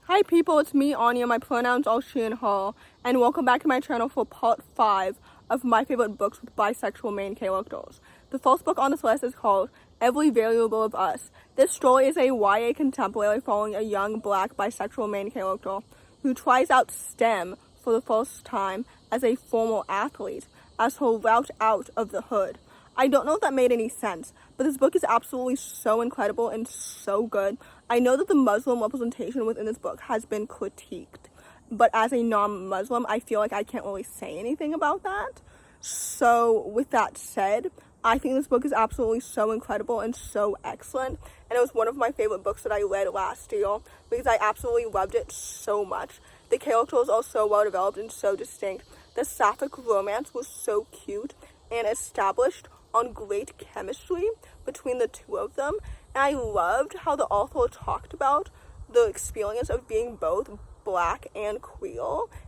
Hi people, it's me, Anja. My pronouns are she and her, and welcome back to my channel for part 5 of my favorite books with bisexual main characters. The first book on this list is called Every Variable of Us. This story is a YA contemporary following a young black bisexual main character who tries out STEM for the first time as a former athlete as her route out of the hood. I don't know if that made any sense, but this book is absolutely so incredible and so good. I know that the Muslim representation within this book has been critiqued, but as a non-Muslim, I feel like I can't really say anything about that. So with that said, I think this book is absolutely so incredible and so excellent, and it was one of my favorite books that I read last year because I absolutely loved it so much. The characters are so well developed and so distinct. The sapphic romance was so cute and established on great chemistry between the two of them, and I loved how the author talked about the experience of being both black and queer,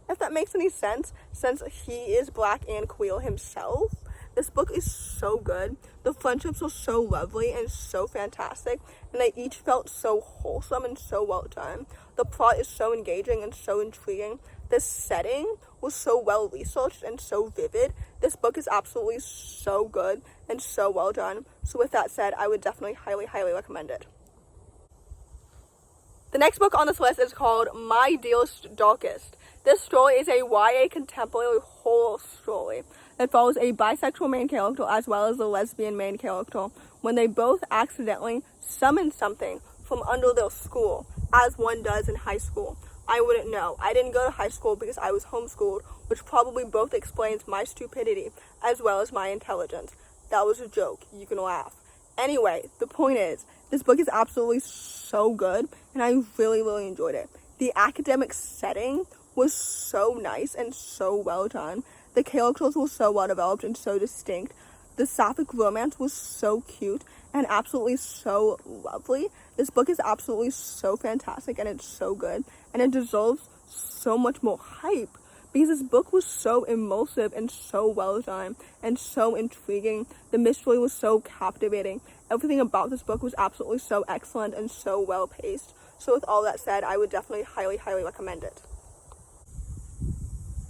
if that makes any sense, since he is black and queer himself. This book is so good. The friendships are so lovely and so fantastic, and they each felt so wholesome and so well done. The plot is so engaging and so intriguing. The setting was so well researched and so vivid. This book is absolutely so good and so well done. So with that said, I would definitely highly recommend it. The next book on this list is called My Dearest, Darkest. This story is a YA contemporary horror story that follows a bisexual main character as well as a lesbian main character when they both accidentally summon something from under their school, as one does in high school. I wouldn't know. I didn't go to high school because I was homeschooled, which probably both explains my stupidity as well as my intelligence. That was a joke. You can laugh. Anyway, the point is, this book is absolutely so good, and I really enjoyed it. The academic setting was so nice and so well done. The characters were so well developed and so distinct. The sapphic romance was so cute and absolutely so lovely. This book is absolutely so fantastic and it's so good, and it deserves so much more hype because this book was so immersive and so well done and so intriguing. The mystery was so captivating. Everything about this book was absolutely so excellent and so well paced. So with all that said, I would definitely highly recommend it.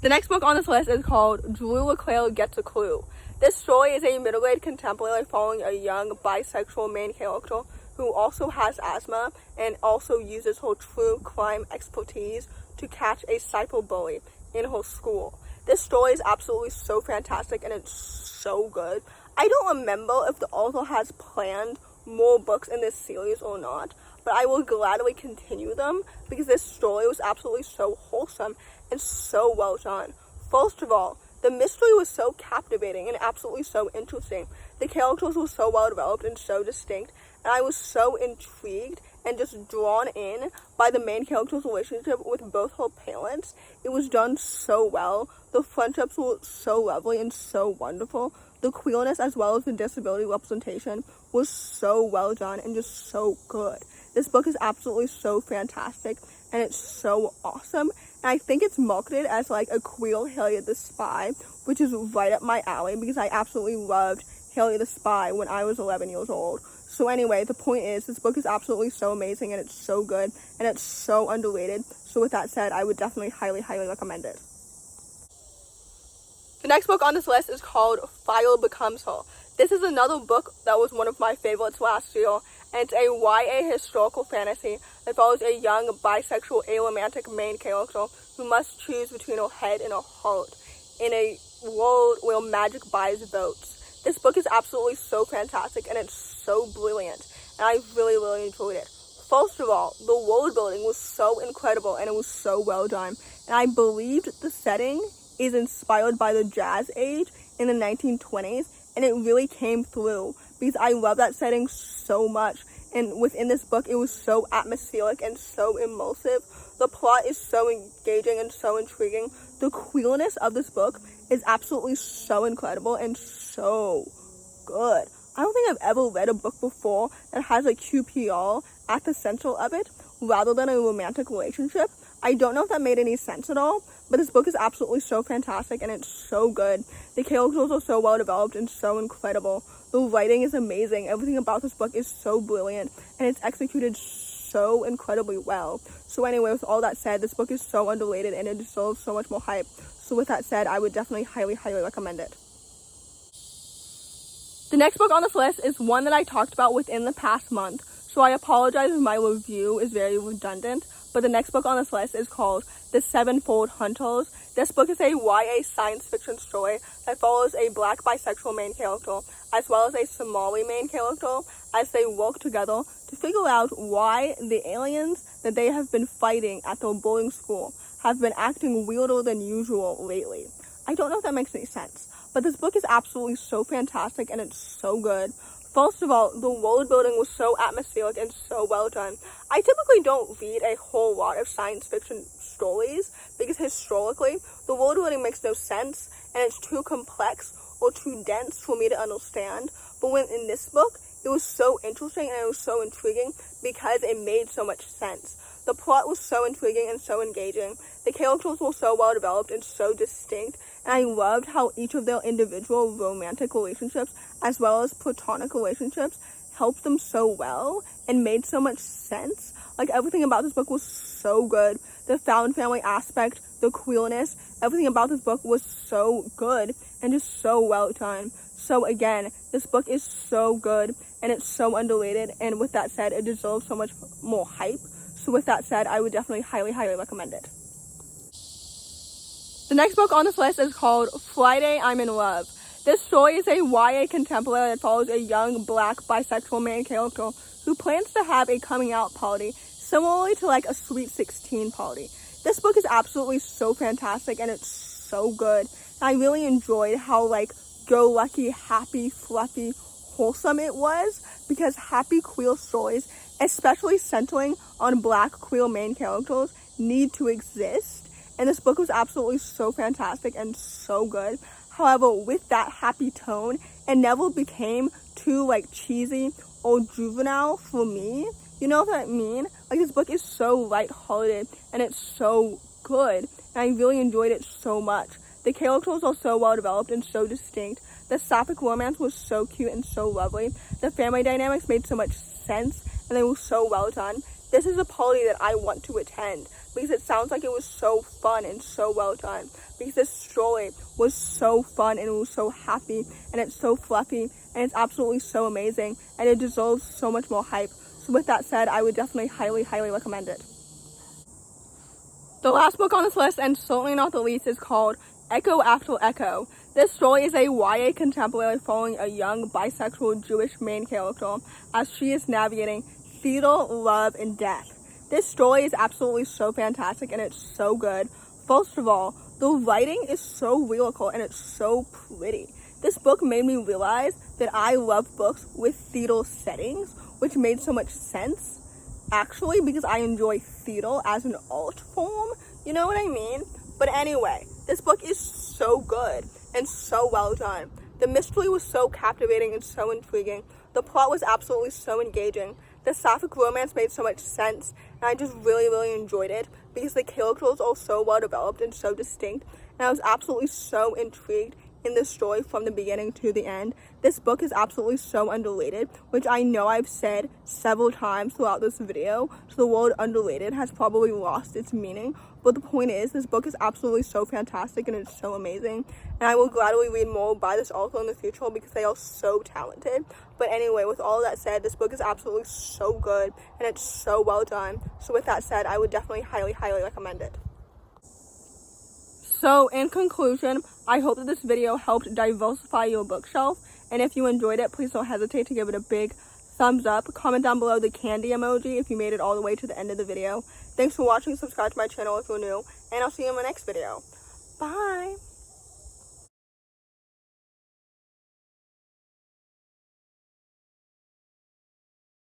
The next book on this list is called Drew Leclair Gets a Clue. This story is a middle-aged contemporary following a young bisexual main character who also has asthma and also uses her true crime expertise to catch a cyberbully in her school. This story is absolutely so fantastic and it's so good. I don't remember if the author has planned more books in this series or not, but I will gladly continue them because this story was absolutely so wholesome and so well done. First of all, the mystery was so captivating and absolutely so interesting. The characters were so well developed and so distinct, and I was so intrigued and just drawn in by the main character's relationship with both her parents. It was done so well. The friendships were so lovely and so wonderful. The queerness as well as the disability representation was so well done and just so good. This book is absolutely so fantastic and it's so awesome. And I think it's marketed as like a queer Harriet the Spy, which is right up my alley because I absolutely loved Harriet the Spy when I was 11 years old. So anyway, the point is, this book is absolutely so amazing and it's so good and it's so underrated. So with that said, I would definitely highly recommend it. The next book on this list is called Fire Becomes Her. This is another book that was one of my favorites last year, and it's a YA historical fantasy that follows a young bisexual aromantic main character who must choose between her head and her heart in a world where magic buys votes. This book is absolutely so fantastic and it's so brilliant, and I really enjoyed it. First of all, the world building was so incredible and it was so well done, and I believed the setting is inspired by the Jazz Age in the 1920s, and it really came through because I love that setting so much. And within this book, it was so atmospheric and so immersive. The plot is so engaging and so intriguing. The queerness of this book is absolutely so incredible and so good. I don't think I've ever read a book before that has a QPR at the center of it rather than a romantic relationship. I don't know if that made any sense at all, but this book is absolutely so fantastic and it's so good. The characters are so well developed and so incredible. The writing is amazing. Everything about this book is so brilliant and it's executed so incredibly well. So anyway, with all that said, this book is so underrated and it deserves so much more hype. So with that said, I would definitely highly recommend it. The next book on this list is one that I talked about within the past month, so I apologize if my review is very redundant, but the next book on this list is called The Sevenfold Hunters. This book is a YA science fiction story that follows a black bisexual main character as well as a Somali main character as they work together to figure out why the aliens that they have been fighting at their boarding school have been acting weirder than usual lately. I don't know if that makes any sense, but this book is absolutely so fantastic and it's so good. First of all, the world building was so atmospheric and so well done. I typically don't read a whole lot of science fiction stories because historically, the world building makes no sense and it's too complex or too dense for me to understand. But when in this book, it was so interesting and it was so intriguing because it made so much sense. The plot was so intriguing and so engaging. The characters were so well developed and so distinct, and I loved how each of their individual romantic relationships as well as platonic relationships helped them so well and made so much sense. Like, everything about this book was so good. The found family aspect, the queerness, everything about this book was so good and just so well done. So again, this book is so good and it's so underrated, and with that said, it deserves so much more hype. So with that said, I would definitely highly recommend it. The next book on this list is called Friday, I'm in Love. This story is a YA contemporary that follows a young black bisexual main character who plans to have a coming out party similarly to like a Sweet 16 party. This book is absolutely so fantastic and it's so good. And I really enjoyed how like go-lucky, happy, fluffy, wholesome it was, because happy queer stories, especially centering on black queer main characters, need to exist. And this book was absolutely so fantastic and so good. However, with that happy tone, it never became too like cheesy or juvenile for me. You know what I mean? Like, this book is so lighthearted and it's so good, and I really enjoyed it so much. The characters are so well developed and so distinct. The sapphic romance was so cute and so lovely. The family dynamics made so much sense and they were so well done. This is a party that I want to attend because it sounds like it was so fun and so well done. Because this story was so fun and it was so happy and it's so fluffy and it's absolutely so amazing and it deserves so much more hype. So with that said, I would definitely highly recommend it. The last book on this list, and certainly not the least, is called Echo After Echo. This story is a YA contemporary following a young bisexual Jewish main character as she is navigating theater, love, and death. This story is absolutely so fantastic and it's so good. First of all, the writing is so lyrical and it's so pretty. This book made me realize that I love books with theater settings, which made so much sense, actually, because I enjoy theater as an art form, you know what I mean? But anyway, this book is so good and so well done. The mystery was so captivating and so intriguing. The plot was absolutely so engaging. The sapphic romance made so much sense, and I just really enjoyed it because the characters are so well developed and so distinct, and I was absolutely so intrigued in the story from the beginning to the end. This book is absolutely so underrated, which I know I've said several times throughout this video, so the word underrated has probably lost its meaning, but the point is, this book is absolutely so fantastic and it's so amazing, and I will gladly read more by this author in the future because they are so talented. But anyway, with all that said, this book is absolutely so good and it's so well done. So with that said, I would definitely highly recommend it. So in conclusion, I hope that this video helped diversify your bookshelf, and if you enjoyed it, please don't hesitate to give it a big thumbs up. Comment down below the candy emoji if you made it all the way to the end of the video. Thanks for watching. Subscribe to my channel if you're new, and I'll see you in my next video. Bye!